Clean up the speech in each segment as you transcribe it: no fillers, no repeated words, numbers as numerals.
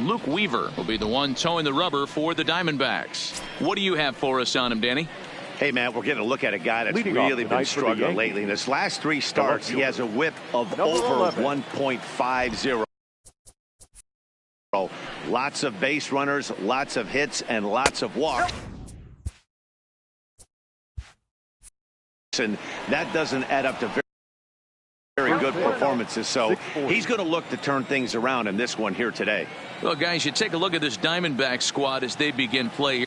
Luke Weaver will be the one towing the rubber for the Diamondbacks. What do you have for us on him, Danny? Hey, man, we're getting a look at a guy that's really been struggling lately. In his last 3 starts, he has a whip of over 1.50. Lots of base runners, lots of hits, and lots of walks. And that doesn't add up to very good performances. So he's going to look to turn things around in this one here today. Well, guys, you take a look at this Diamondback squad as they begin play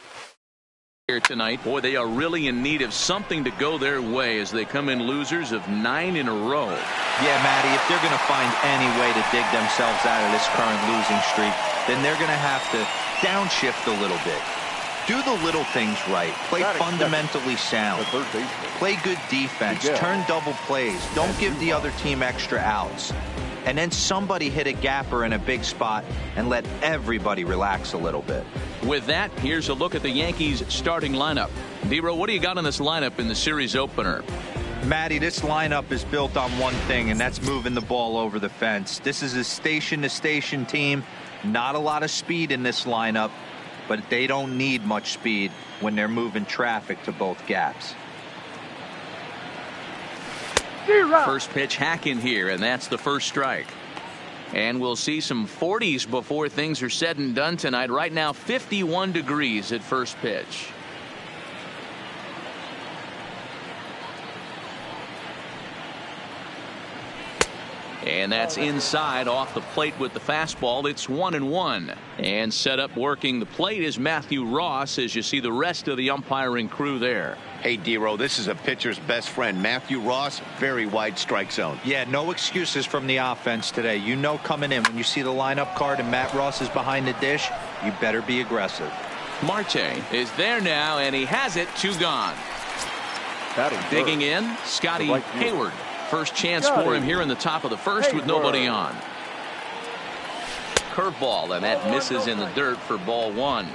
here tonight. Boy, they are really in need of something to go their way as they come in losers of 9 in a row. Yeah, Matty, if they're going to find any way to dig themselves out of this current losing streak, then they're going to have to downshift a little bit. Do the little things right. Play fundamentally sound. Play good defense. Turn double plays. Don't give the other team extra outs. And then somebody hit a gapper in a big spot and let everybody relax a little bit. With that, here's a look at the Yankees starting lineup. D-Row, what do you got on this lineup in the series opener? Matty, this lineup is built on one thing, and that's moving the ball over the fence. This is a station-to-station team. Not a lot of speed in this lineup, but they don't need much speed when they're moving traffic to both gaps. First pitch hack in here, and that's the first strike. And we'll see some 40s before things are said and done tonight. Right now, 51 degrees at first pitch. And that's inside off the plate with the fastball. It's 1-1. And set up working the plate is Matthew Ross as you see the rest of the umpiring crew there. Hey, D-Row, this is a pitcher's best friend. Matthew Ross, very wide strike zone. Yeah, no excuses from the offense today. You know coming in when you see the lineup card and Matt Ross is behind the dish, you better be aggressive. Marte is there now, and he has it. 2 gone. Digging in, Scotty Hayward. First chance for him here in the top of the first with nobody on. Curveball, and that misses in the dirt for ball 1.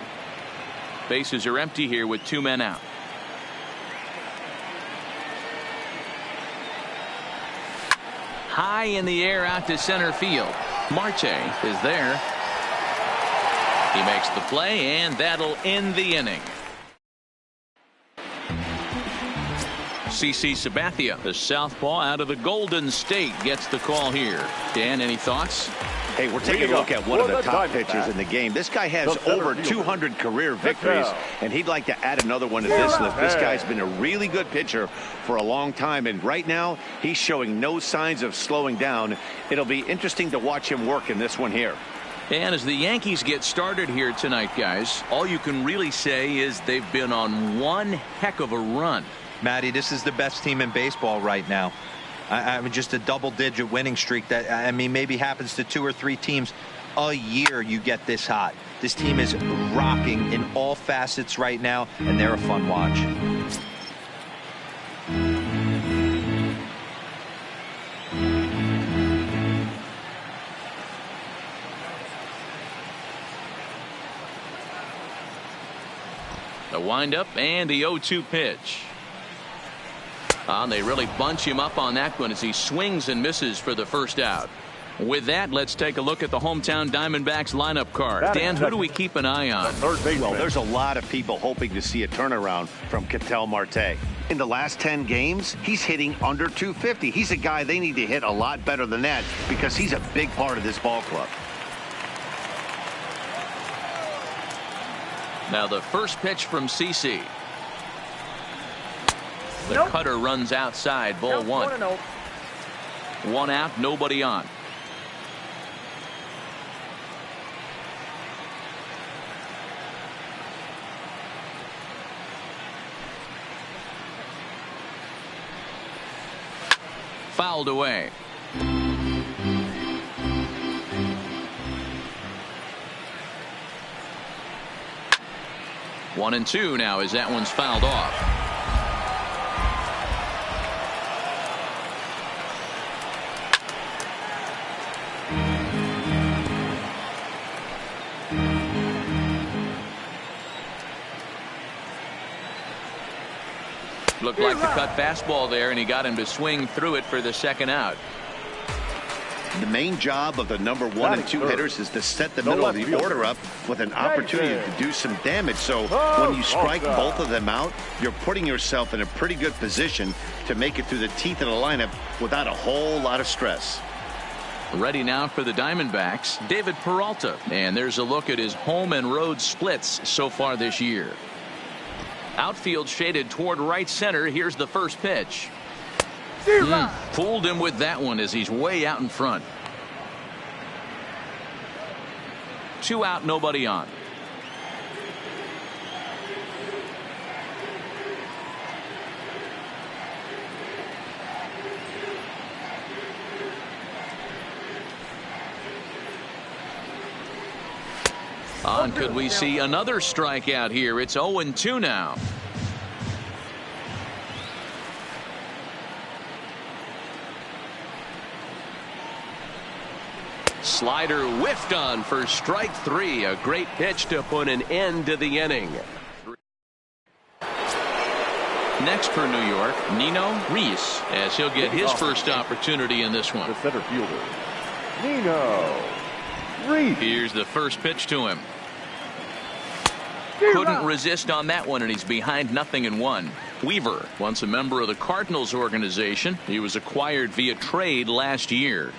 Bases are empty here with 2 men out. High in the air out to center field. Marte is there. He makes the play, and that'll end the inning. CC Sabathia, the southpaw out of the Golden State, gets the call here. Dan, any thoughts? Hey, we're taking a look at one of the top pitchers in the game. This guy has over 200 career victories, and he'd like to add another one to this list. This guy's been a really good pitcher for a long time, and right now he's showing no signs of slowing down. It'll be interesting to watch him work in this one here. And as the Yankees get started here tonight, guys, all you can really say is they've been on one heck of a run. Matty, this is the best team in baseball right now. I mean, just a double-digit winning streak that, I mean, maybe happens to 2 or 3 teams a year. You get this hot. This team is rocking in all facets right now, and they're a fun watch. The windup and the 0-2 pitch. They really bunch him up on that one as he swings and misses for the first out. With that, let's take a look at the hometown Diamondbacks lineup card. Dan, who do we keep an eye on? Well, there's a lot of people hoping to see a turnaround from Ketel Marte. In the last 10 games, he's hitting under 250. He's a guy they need to hit a lot better than that because he's a big part of this ball club. Now the first pitch from CC. The cutter runs outside, ball 1. 1 out, nobody on. Fouled away. One and 2 now as that one's fouled off. Looked like the cut fastball there, and he got him to swing through it for the second out. The main job of the number 1 and 2 hitters is to set the middle of the order up with an opportunity to do some damage. So when you strike both of them out, you're putting yourself in a pretty good position to make it through the teeth of the lineup without a whole lot of stress. Ready now for the Diamondbacks, David Peralta. And there's a look at his home and road splits so far this year. Outfield shaded toward right center. Here's the first pitch. Fooled him with that one as he's way out in front. 2 out, nobody on. On, could we see another strikeout here? It's 0-2 now. Slider whiffed on for strike 3. A great pitch to put an end to the inning. Next for New York, Nino Reese, as he'll get his first opportunity in this one. The center fielder, Nino Reese. Here's the first pitch to him. Couldn't resist on that one, and he's behind 0-1. Weaver, once a member of the Cardinals organization. He was acquired via trade last year.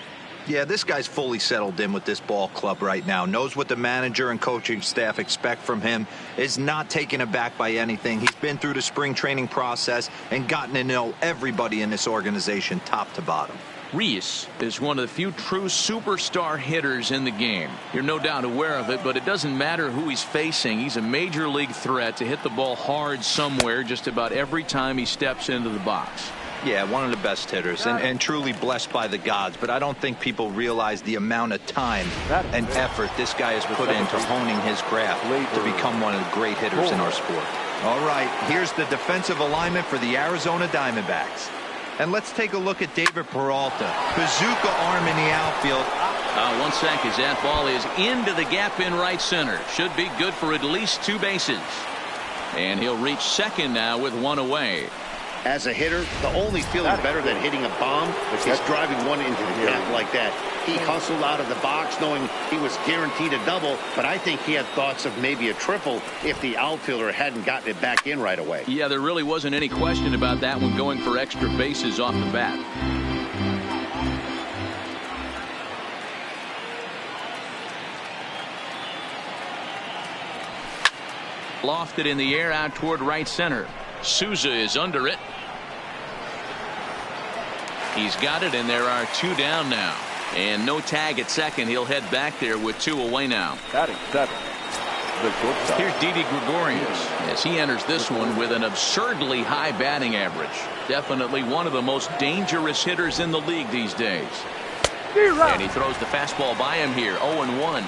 Yeah, this guy's fully settled in with this ball club right now. Knows what the manager and coaching staff expect from him. Is not taken aback by anything. He's been through the spring training process and gotten to know everybody in this organization top to bottom. Reese is one of the few true superstar hitters in the game. You're no doubt aware of it, but it doesn't matter who he's facing. He's a major league threat to hit the ball hard somewhere just about every time he steps into the box. Yeah, one of the best hitters and truly blessed by the gods, but I don't think people realize the amount of time and effort this guy has put into honing his craft to become one of the great hitters in our sport. All right, here's the defensive alignment for the Arizona Diamondbacks. And let's take a look at David Peralta. Bazooka arm in the outfield. 1 sec as that ball is into the gap in right center. Should be good for at least 2 bases. And he'll reach second now with 1 away. As a hitter, the only feeling better than hitting a bomb is driving one into the gap like that. He hustled out of the box knowing he was guaranteed a double, but I think he had thoughts of maybe a triple if the outfielder hadn't gotten it back in right away. Yeah, there really wasn't any question about that one, going for extra bases off the bat. Lofted in the air out toward right center. Souza is under it. He's got it, and there are 2 down now. And no tag at second. He'll head back there with 2 away now. Batting 7. Here's Didi Gregorius as he enters this one with an absurdly high batting average. Definitely one of the most dangerous hitters in the league these days. And he throws the fastball by him here. 0-1.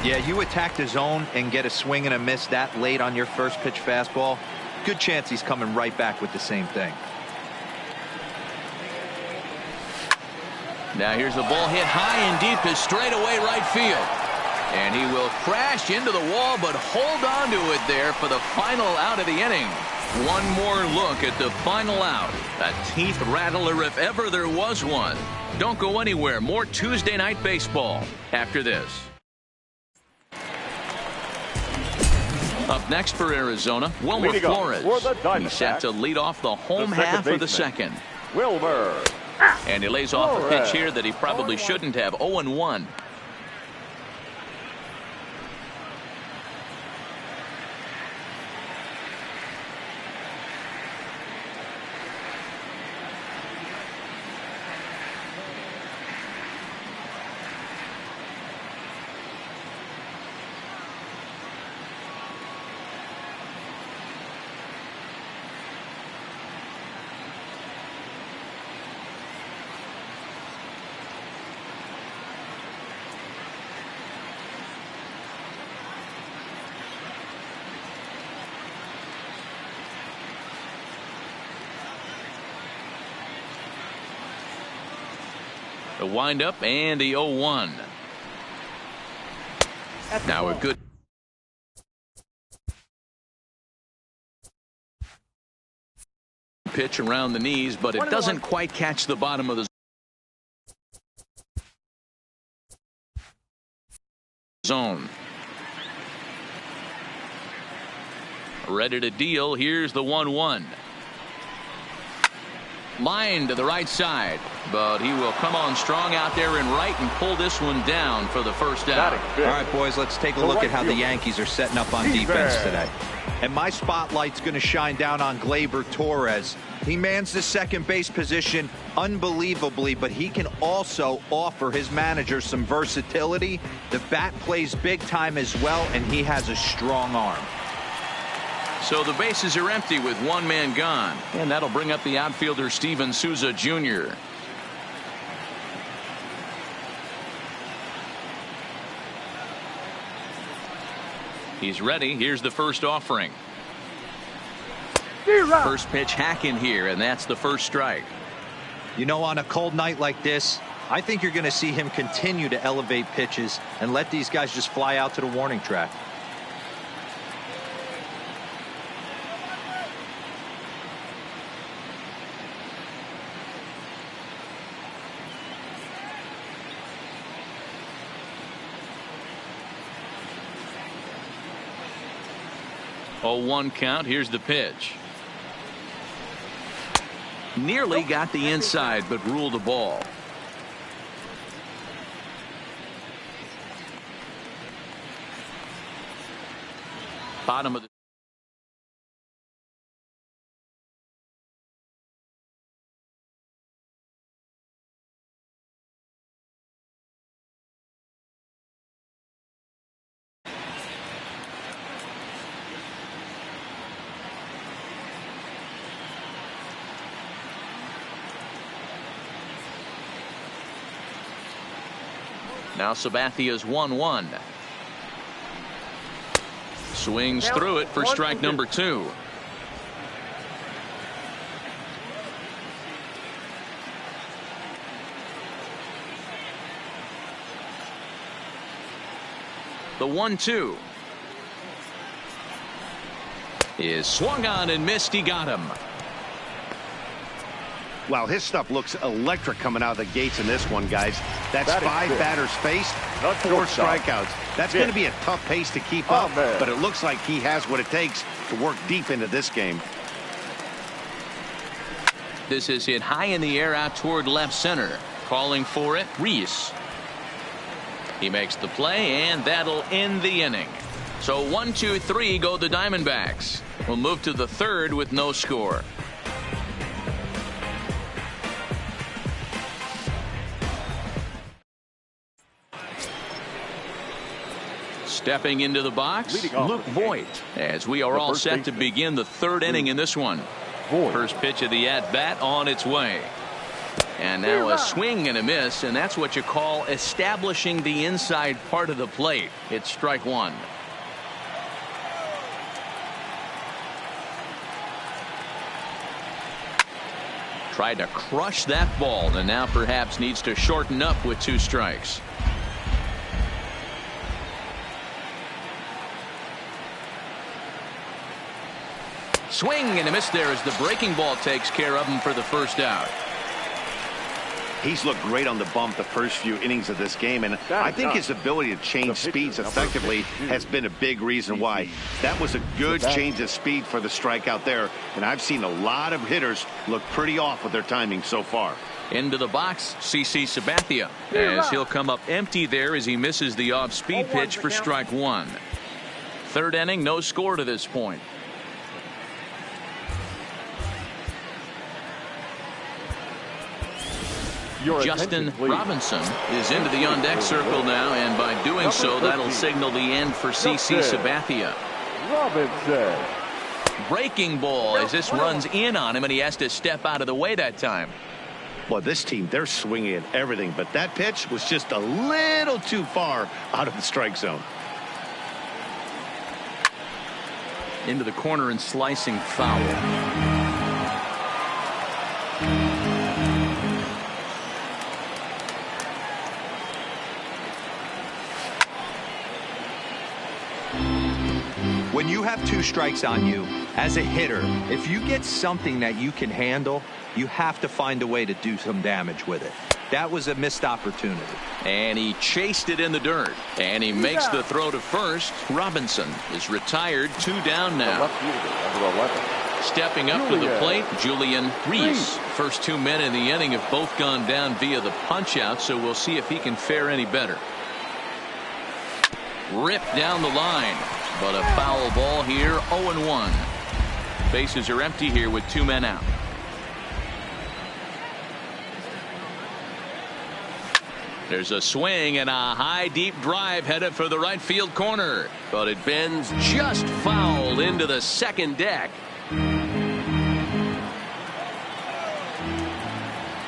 Yeah, you attack the zone and get a swing and a miss that late on your first pitch fastball. Good chance he's coming right back with the same thing. Now here's the ball hit high and deep to straightaway right field. And he will crash into the wall, but hold on to it there for the final out of the inning. One more look at the final out. A teeth rattler if ever there was one. Don't go anywhere. More Tuesday Night Baseball after this. Up next for Arizona, Wilmer Flores. He's set to lead off the home half of the second. Wilmer. And he lays off a pitch here that he probably shouldn't have. 0-1. The windup and the 0-1. Now a good pitch around the knees, but it doesn't quite catch the bottom of the zone. Ready to deal. Here's the 1-1. Line to the right side, but he will come on strong out there in right and pull this one down for the first out. All right, boys, let's take a look at how the Yankees are setting up on defense today. And my spotlight's going to shine down on Gleyber Torres. He mans the second base position unbelievably, but he can also offer his manager some versatility. The bat plays big time as well, and he has a strong arm. So the bases are empty with one man gone, and that'll bring up the outfielder Steven Souza Jr. He's ready. Here's the first offering. First pitch hack in here, and that's the first strike. You know, on a cold night like this, I think you're going to see him continue to elevate pitches and let these guys just fly out to the warning track. Oh, 1 count. Here's the pitch. Nearly got the inside, but ruled the ball. Bottom of the Now Sabathia's 1-1. Swings through it for strike number 2. The 1-2 is swung on and missed. He got him. Wow, his stuff looks electric coming out of the gates in this one, guys. That's 5 batters faced, 4 strikeouts. That's going to be a tough pace to keep up, but it looks like he has what it takes to work deep into this game. This is hit high in the air out toward left center. Calling for it, Reese. He makes the play, and that'll end the inning. So 1-2-3 go the Diamondbacks. We'll move to the third with no score. Stepping into the box, Luke Voigt, as we are all set to begin the third inning in this one. First pitch of the at-bat on its way. And now a swing and a miss, and that's what you call establishing the inside part of the plate. It's strike 1. Tried to crush that ball, and now perhaps needs to shorten up with 2 strikes. Swing and a miss there as the breaking ball takes care of him for the first out. He's looked great on the bump the first few innings of this game, and I think his ability to change speeds effectively has been a big reason why. That was a good change of speed for the strikeout there, and I've seen a lot of hitters look pretty off with their timing so far. Into the box, CC Sabathia, as he'll come up empty there as he misses the off-speed pitch for strike 1. Third inning, no score to this point. Justin Robinson is into the on-deck circle now, and by doing so, that'll signal the end for CC Sabathia. Robinson. Breaking ball as this runs in on him, and he has to step out of the way that time. Well, this team, they're swinging at everything, but that pitch was just a little too far out of the strike zone. Into the corner and slicing foul. When you have 2 strikes on you, as a hitter, if you get something that you can handle, you have to find a way to do some damage with it. That was a missed opportunity. And he chased it in the dirt. And he makes the throw to first. Robinson is retired. 2 down now. Stepping up to the plate, Julian Reese. First 2 men in the inning have both gone down via the punch out, so we'll see if he can fare any better. Ripped down the line, but a foul ball here. 0-1. Bases are empty here with 2 men out. There's a swing and a high deep drive headed for the right field corner, but it bends just foul into the second deck.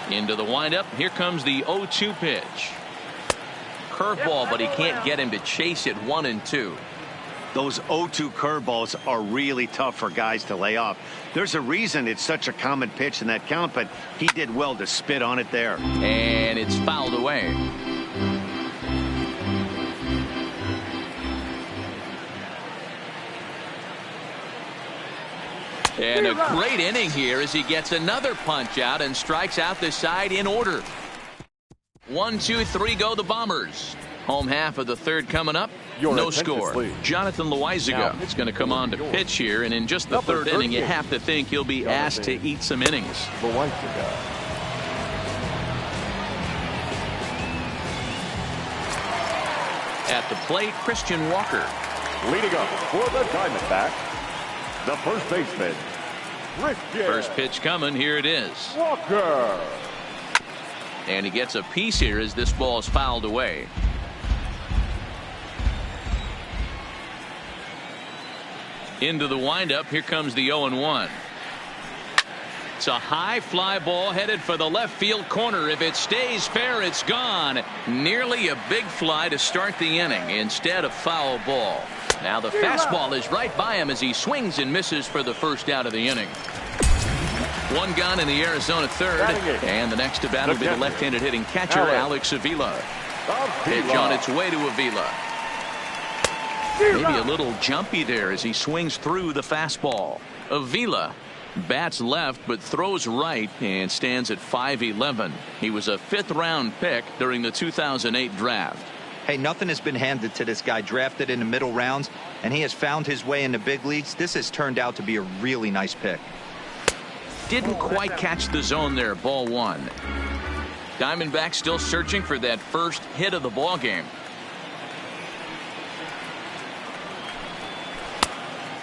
Into the windup. Here comes the 0-2 pitch. Curveball, but he can't get him to chase it. 1-2. Those 0-2 curveballs are really tough for guys to lay off. There's a reason it's such a common pitch in that count, but he did well to spit on it there. And it's fouled away. And a great inning here as he gets another punch out and strikes out the side in order. 1, 2, 3 go the Bombers. Home half of the third coming up. No score. Jonathan Loizaga is going to come on to pitch here, and in just the third inning, you have to think he'll be asked to eat some innings. At the plate, Christian Walker. Leading up for the Diamondbacks, the first baseman, Christian. First pitch coming. Here it is. Walker. And he gets a piece here as this ball is fouled away. Into the windup. Here comes the 0-1. It's a high fly ball headed for the left field corner. If it stays fair, it's gone. Nearly a big fly to start the inning instead of foul ball. Now the fastball is right by him as he swings and misses for the first out of the inning. 1 gone in the Arizona third, and the next to bat will be the left-handed hitting catcher Alex Avila. Pitch on its way to Avila. Maybe a little jumpy there as he swings through the fastball. Avila bats left but throws right and stands at 5'11". He was a 5th round pick during the 2008 draft. Hey, nothing has been handed to this guy. Drafted in the middle rounds, and he has found his way in the big leagues. This has turned out to be a really nice pick. Didn't quite catch the zone there. Ball 1. Diamondbacks still searching for that first hit of the ball game.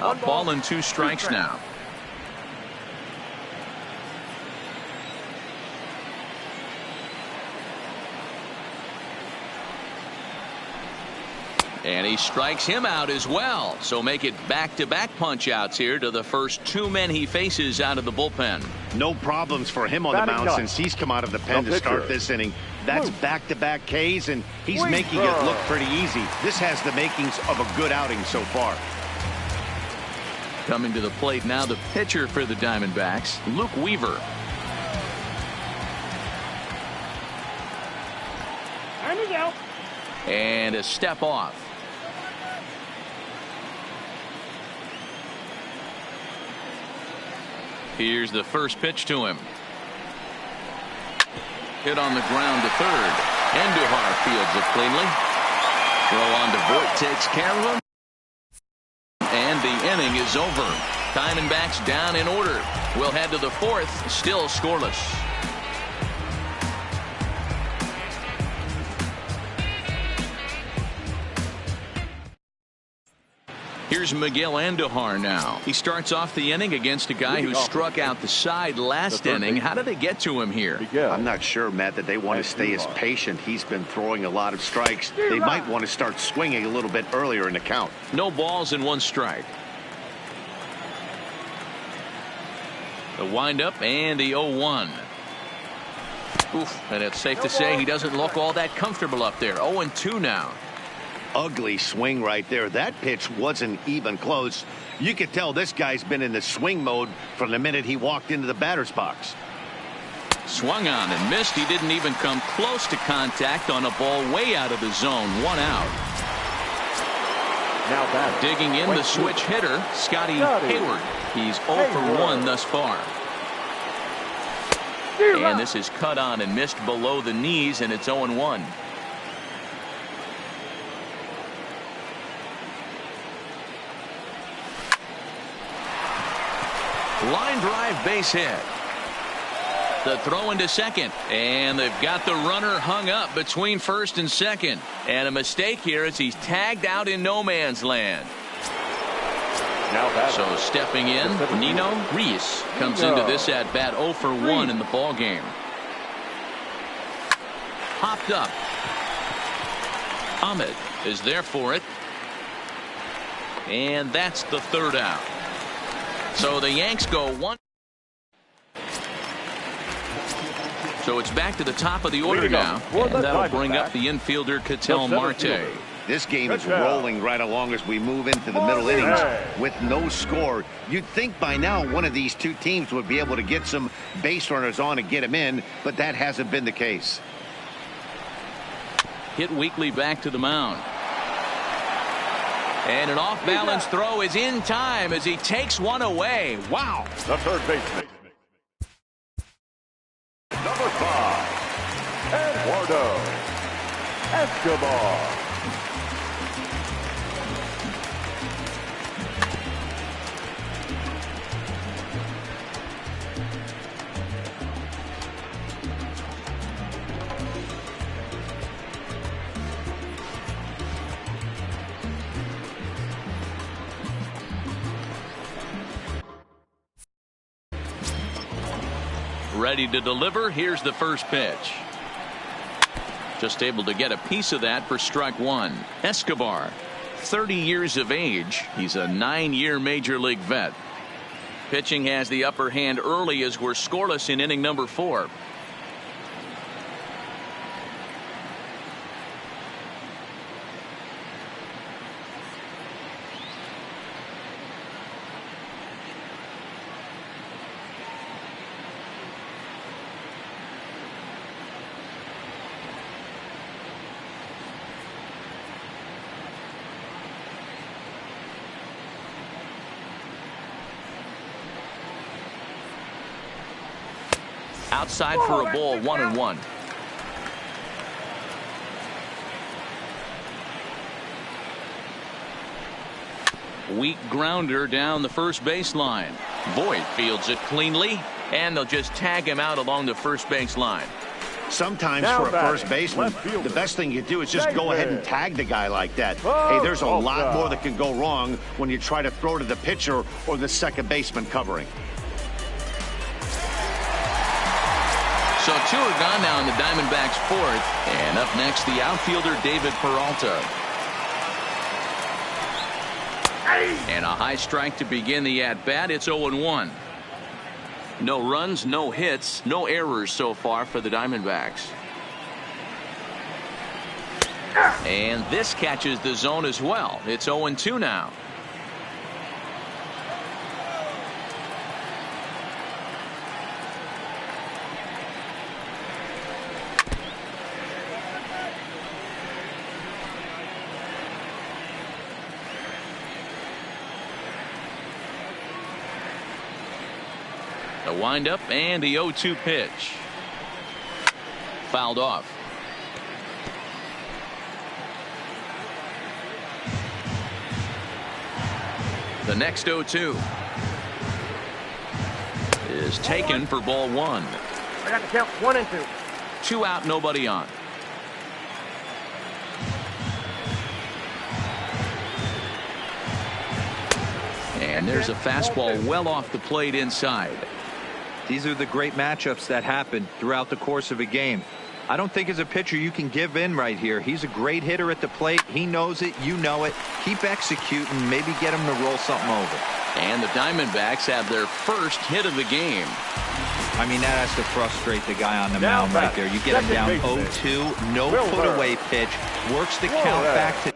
A ball and 2 strikes now. And he strikes him out as well. So make it back-to-back punch-outs here to the first 2 men he faces out of the bullpen. No problems for him on the mound since he's come out of the pen to start this inning. That's back-to-back Ks, and he's making it look pretty easy. This has the makings of a good outing so far. Coming to the plate now, the pitcher for the Diamondbacks, Luke Weaver. And a step off. Here's the first pitch to him. Hit on the ground to third. Andujar fields it cleanly. Throw on to Voit takes care of him. And the inning is over. Diamondbacks down in order. We'll head to the 4th, still scoreless. Here's Miguel Andujar now. He starts off the inning against a guy who struck out the side last inning. How did they get to him here? I'm not sure, Matt, that they want to stay as patient. He's been throwing a lot of strikes. They might want to start swinging a little bit earlier in the count. No balls and 1 strike. The windup and the 0-1. Oof, and it's safe to say he doesn't look all that comfortable up there. 0-2 now. Ugly swing right there. That pitch wasn't even close. You could tell this guy's been in the swing mode from the minute he walked into the batter's box. Swung on and missed. He didn't even come close to contact on a ball way out of the zone. 1 out. Now digging in the switch hitter, Scotty Hayward. He's 0 for 1 thus far. And this is cut on and missed below the knees, and it's 0-1. Line drive, base hit. The throw into second, and they've got the runner hung up between first and second. And a mistake here as he's tagged out in no man's land. So stepping in, Nino Reese comes into this at bat 0 for 1 in the ball game. Hopped up. Ahmed is there for it. And that's the third out. So the Yanks go 1. So it's back to the top of the order now. And that'll bring up the infielder Ketel Marte. This game is rolling right along as we move into the middle innings with no score. You'd think by now one of these two teams would be able to get some base runners on and get them in, but that hasn't been the case. Hit Weekly back to the mound. And an off-balance throw is in time as he takes one away. Wow. The third baseman, number 5, Eduardo Escobar. Ready to deliver. Here's the first pitch. Just able to get a piece of that for strike one. Escobar, 30 years of age. He's a 9-year major league vet. Pitching has the upper hand early as we're scoreless in inning number 4. Outside for a ball, 1-1. Weak grounder down the first baseline. Voit fields it cleanly, and they'll just tag him out along the first base line. Sometimes for a first baseman, the best thing you do is just go ahead and tag the guy like that. Hey, there's a lot more that can go wrong when you try to throw to the pitcher or the second baseman covering. So 2 are gone now in the Diamondbacks' 4th. And up next, the outfielder David Peralta. And a high strike to begin the at-bat. It's 0-1. No runs, no hits, no errors so far for the Diamondbacks. And this catches the zone as well. It's 0-2 now. The windup and the 0-2 pitch. Fouled off. The next 0-2 is taken for ball 1. I got to count 1 and 2. 2 out, nobody on. And there's a fastball well off the plate inside. These are the great matchups that happen throughout the course of a game. I don't think as a pitcher you can give in right here. He's a great hitter at the plate. He knows it. You know it. Keep executing. Maybe get him to roll something over. And the Diamondbacks have their first hit of the game. I mean, that has to frustrate the guy on the mound right there. You get him down 0-2. No put-away pitch. Works the count back to...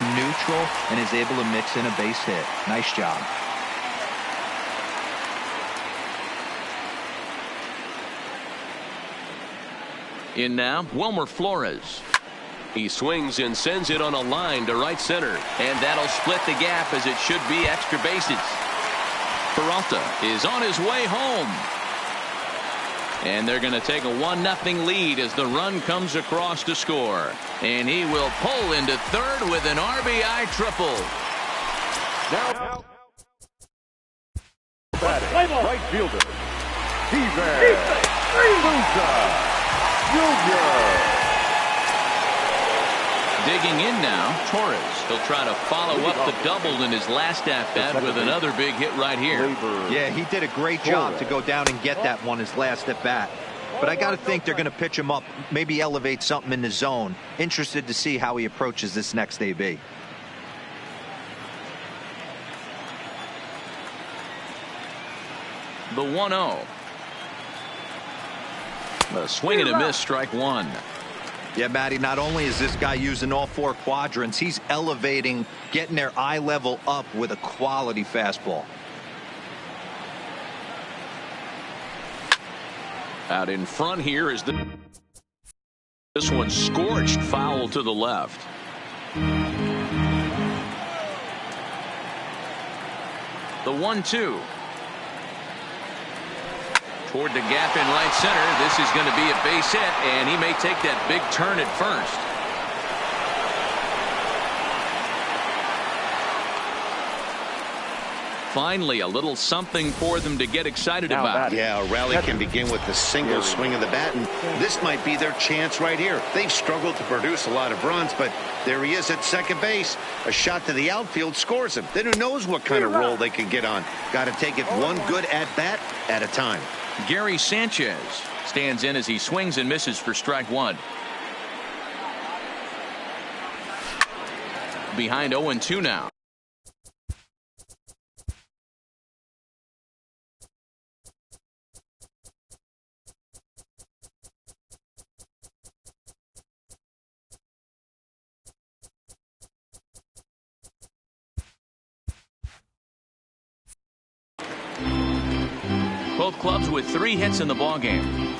neutral and is able to mix in a base hit. Nice job. In now, Wilmer Flores. He swings and sends it on a line to right center. And that'll split the gap as it should be extra bases. Peralta is on his way home. And they're going to take a 1-0 lead as the run comes across to score. And he will pull into third with an RBI triple. Now, right fielder, Steven Jr. Digging in now, Torres. He'll try to follow up the double in his last at-bat with another big hit right here. Yeah, he did a great job to go down and get that one his last at-bat. But I got to think they're going to pitch him up, maybe elevate something in the zone. Interested to see how he approaches this next AB. The 1-0. A swing and a miss, strike one. Yeah, Matty, not only is this guy using all four quadrants, he's elevating, getting their eye level up with a quality fastball. Out in front here is this one scorched foul to the left. The 1-2. Toward the gap in right center. This is going to be a base hit, and he may take that big turn at first. Finally, a little something for them to get excited about. Yeah, a rally can begin with a single swing of the bat, and this might be their chance right here. They've struggled to produce a lot of runs, but there he is at second base. A shot to the outfield scores him. Then who knows what kind of role they can get on. Got to take it one good at-bat at a time. Gary Sanchez stands in as he swings and misses for strike one. Behind 0-2 now. Both clubs with 3 hits in the ballgame.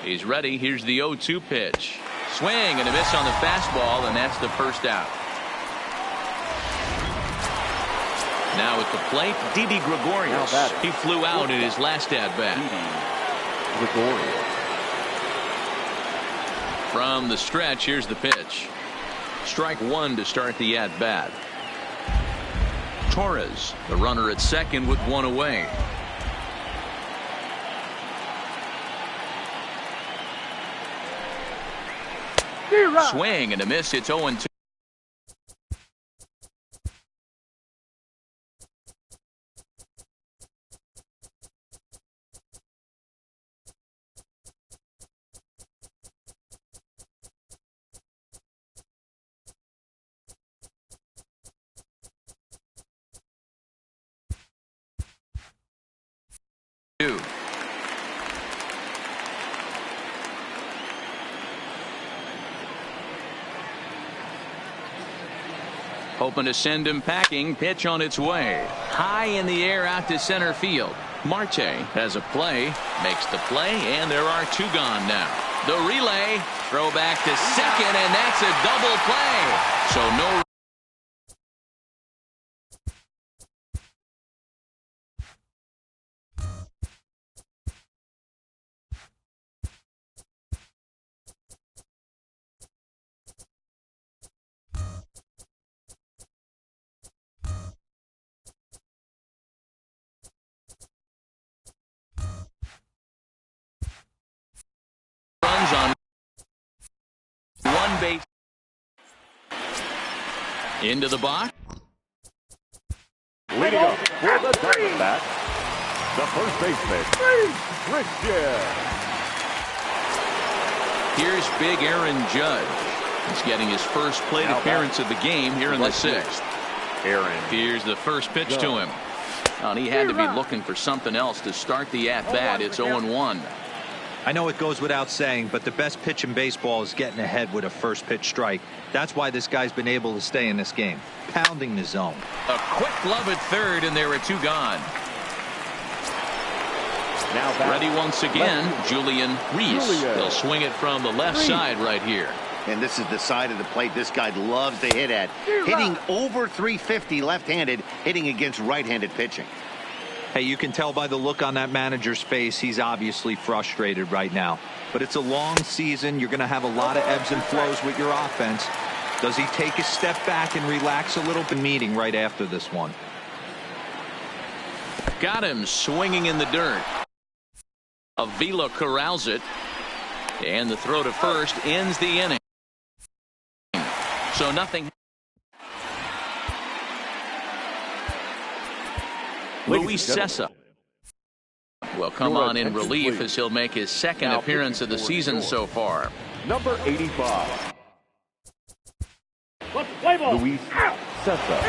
He's ready. Here's the 0-2 pitch. Swing and a miss on the fastball, and that's the first out. Now at the plate, Didi Gregorius. He flew out in his last at-bat. From the stretch, here's the pitch. Strike one to start the at-bat. Torres, the runner at second with one away. Swing and a miss. It's 0-2. Hoping to send him packing. Pitch on its way. High in the air out to center field. Marte has a play. Makes the play, and there are 2 gone now. The relay. Throw back to second, and that's a double play. So no runs on 1 base. Into the box. Leading up for the Diamondbacks, the first baseman, Christian. Here's big Aaron Judge. He's getting his first plate appearance of the game here in the 6th. Here's the first pitch to him. And he had to be looking for something else to start the at-bat. It's 0-1. I know it goes without saying, but the best pitch in baseball is getting ahead with a first pitch strike. That's why this guy's been able to stay in this game, pounding the zone. A quick glove at third, and there are 2 gone. Now ready once again, Julian Reese. He'll swing it from the left side right here. And this is the side of the plate this guy loves to hit at. Hitting over 350 left-handed, hitting against right-handed pitching. Hey, you can tell by the look on that manager's face, he's obviously frustrated right now. But it's a long season. You're going to have a lot of ebbs and flows with your offense. Does he take a step back and relax a little bit? Meeting right after this one. Got him swinging in the dirt. Avila corrals it. And the throw to first ends the inning. So nothing. Luis Sessa will come on in relief as he'll make his second appearance of the season so far. Number 85, Luis Sessa.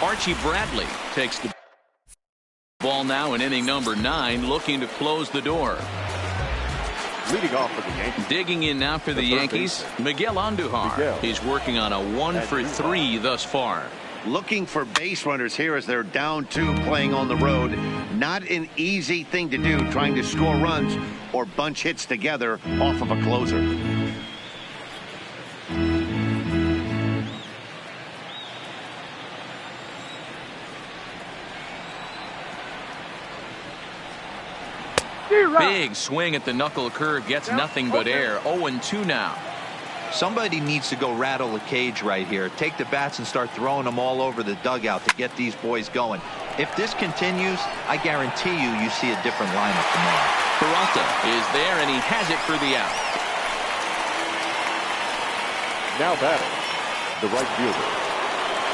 Archie Bradley takes the ball now in inning number 9, looking to close the door. Leading off for the Yankees. Digging in now for the Yankees, Miguel Andujar. He's working on a 1 for 3 thus far. Looking for base runners here as they're down 2 playing on the road. Not an easy thing to do, trying to score runs or bunch hits together off of a closer. Big swing at the knuckle curve, gets nothing but air. 0-2 now. Somebody needs to go rattle the cage right here. Take the bats and start throwing them all over the dugout to get these boys going. If this continues, I guarantee you see a different lineup tomorrow. Peralta is there, and he has it for the out. Now batting, the right fielder,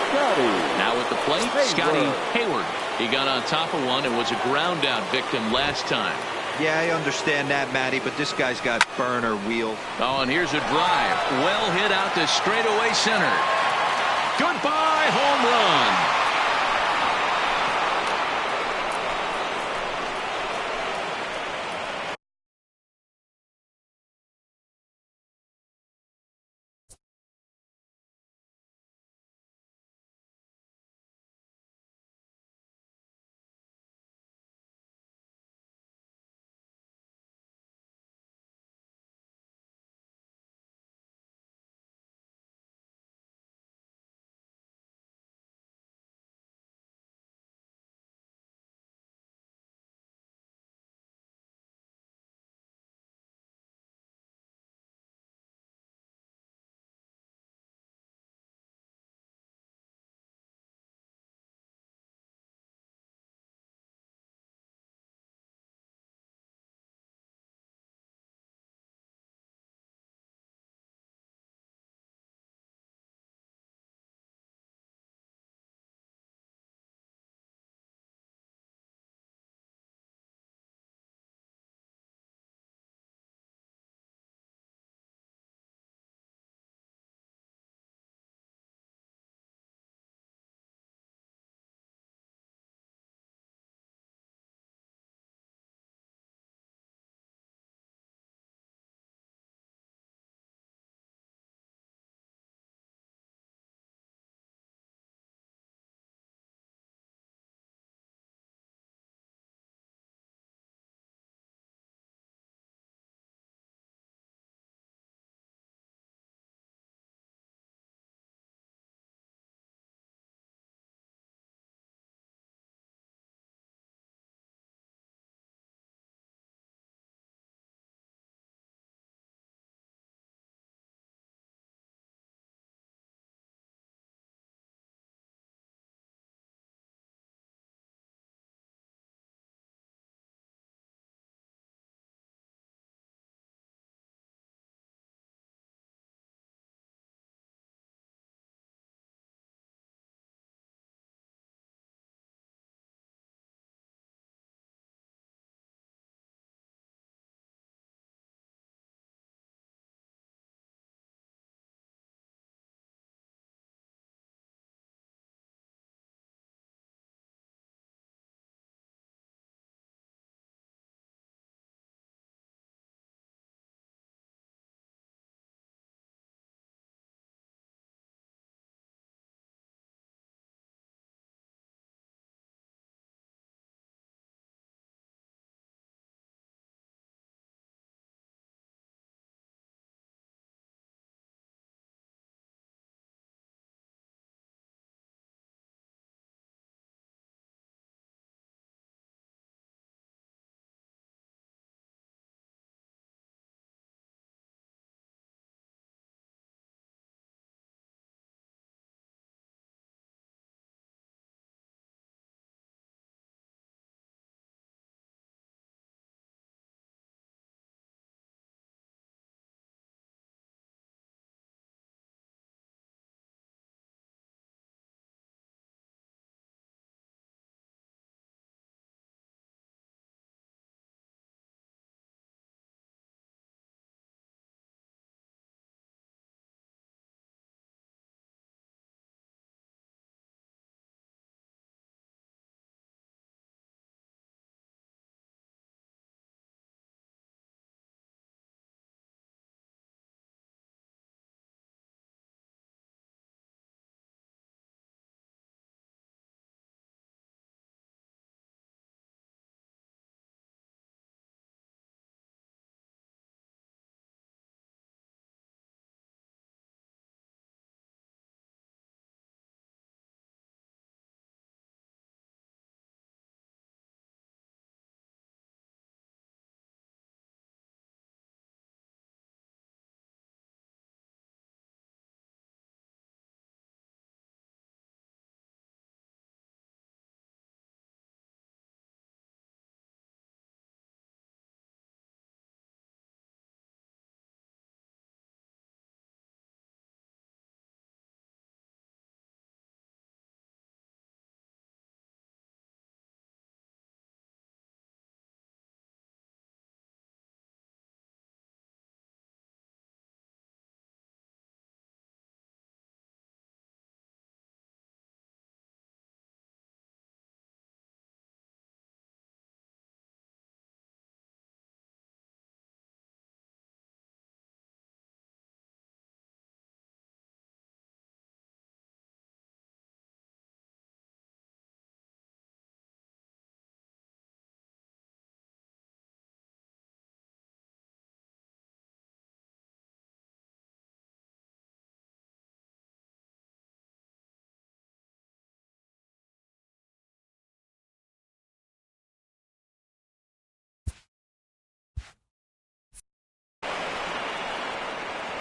Scotty. Now at the plate, Scotty Hayward. He got on top of one and was a ground out victim last time. Yeah, I understand that, Matty, but this guy's got burner wheel. Oh, and here's a drive. Well hit out to straightaway center. Goodbye, home run.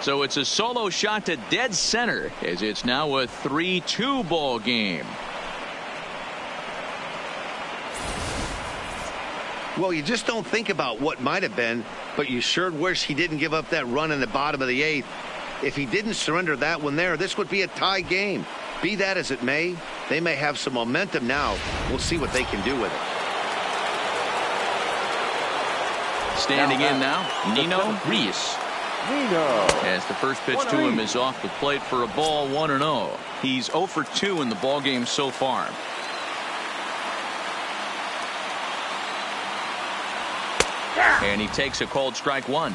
So it's a solo shot to dead center as it's now a 3-2 ball game. Well, you just don't think about what might have been, but you sure wish he didn't give up that run in the bottom of the 8th. If he didn't surrender that one there, this would be a tie game. Be that as it may, they may have some momentum now. We'll see what they can do with it. Standing in now, Nino Reese. As the first pitch to him is off the plate for a ball, 1-0. He's 0 for 2 in the ball game so far. And he takes a called strike 1.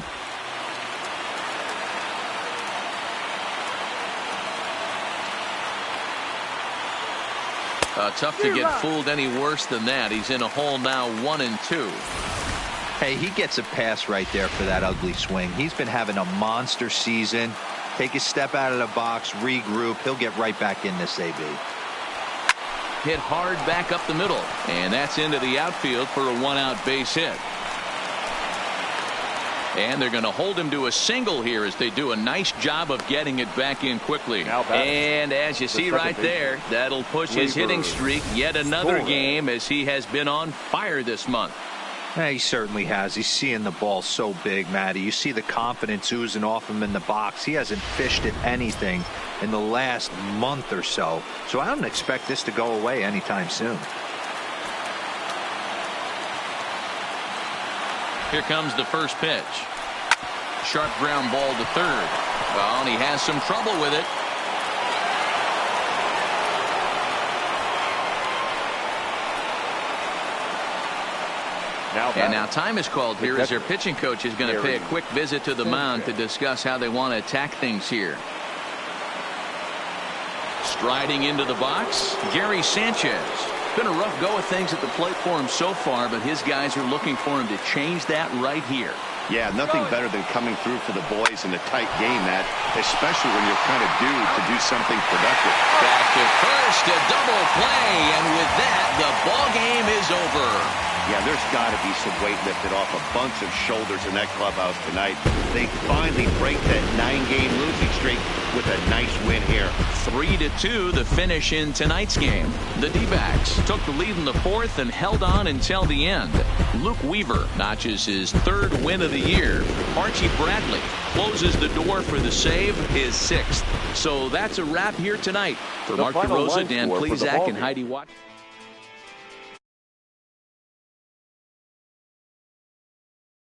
Tough to get fooled any worse than that. He's in a hole now, 1-2. Hey, he gets a pass right there for that ugly swing. He's been having a monster season. Take a step out of the box, regroup. He'll get right back in this AB. Hit hard back up the middle. And that's into the outfield for a 1-out base hit. And they're going to hold him to a single here as they do a nice job of getting it back in quickly. And as you see right there, that'll push his hitting streak yet another game as he has been on fire this month. He certainly has. He's seeing the ball so big, Matty. You see the confidence oozing off him in the box. He hasn't fished at anything in the last month or so. So I don't expect this to go away anytime soon. Here comes the first pitch. Sharp ground ball to third. Well, and he has some trouble with it. And now time is called here as their pitching coach is going to pay a quick visit to the mound to discuss how they want to attack things here. Striding into the box, Gary Sanchez. Been a rough go of things at the plate for him so far, but his guys are looking for him to change that right here. Yeah, nothing better than coming through for the boys in a tight game, Matt, especially when you're kind of due to do something productive. Back to first, a double play, and with that, the ball game is over. Yeah, there's got to be some weight lifted off a bunch of shoulders in that clubhouse tonight. They finally break that 9-game losing streak with a nice win here. 3-2 the finish in tonight's game. The D-backs took the lead in the 4th and held on until the end. Luke Weaver notches his 3rd win of the year. Archie Bradley closes the door for the save, his 6th. So that's a wrap here tonight. For Mark DeRosa, Dan Plezak, and Heidi Watt.